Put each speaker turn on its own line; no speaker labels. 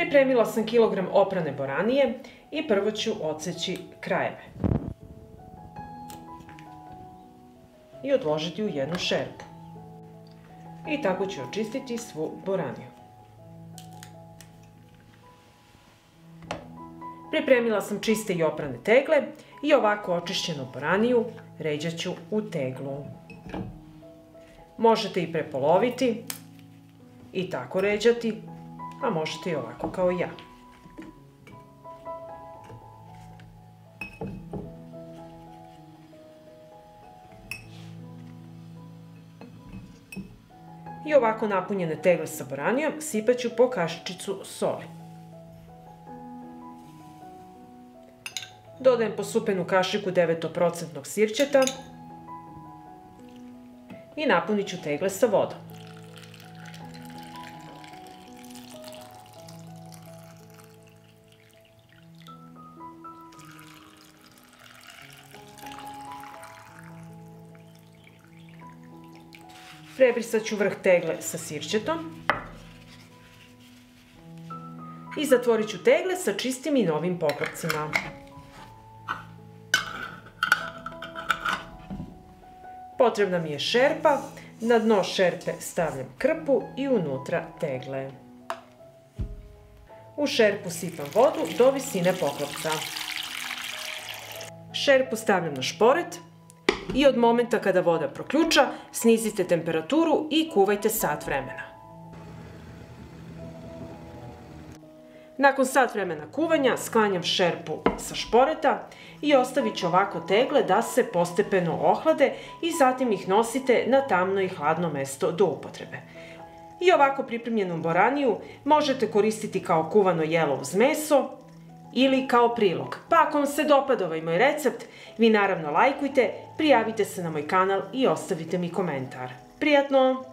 Pripremila sam kilogram oprane boranije i prvo ću odseći krajeve i odložiti u jednu šerpu. I tako ću očistiti svu boraniju. Pripremila sam čiste i oprane tegle i ovako očišćenu boraniju ređat ću u teglu. Možete i prepoloviti i tako ređati, a možete i ovako kao ja. I ovako napunjene tegle sa boranijom sipat ću po kašičicu soli. Dodajem posupenu kašiku 9% sirćeta i napunit ću tegle sa vodom. Prebrisat ću vrh tegle sa sirćetom i zatvorit ću tegle sa čistim i novim poklopcima. Potrebna mi je šerpa, na dno šerpe stavljam krpu i unutra tegle. U šerpu sipam vodu do visine poklopca. Šerpu stavljam na šporet i od momenta kada voda proključa, snizite temperaturu i kuvajte sat vremena. Nakon sat vremena kuvanja sklanjam šerpu sa šporeta i ostavit ću ovako tegle da se postepeno ohlade i zatim ih nosite na tamno i hladno mesto do upotrebe. I ovako pripremljenu boraniju možete koristiti kao kuvano jelo uz meso ili kao prilog. Pa ako vam se dopada ovaj moj recept, vi naravno lajkujte, prijavite se na moj kanal i ostavite mi komentar. Prijatno!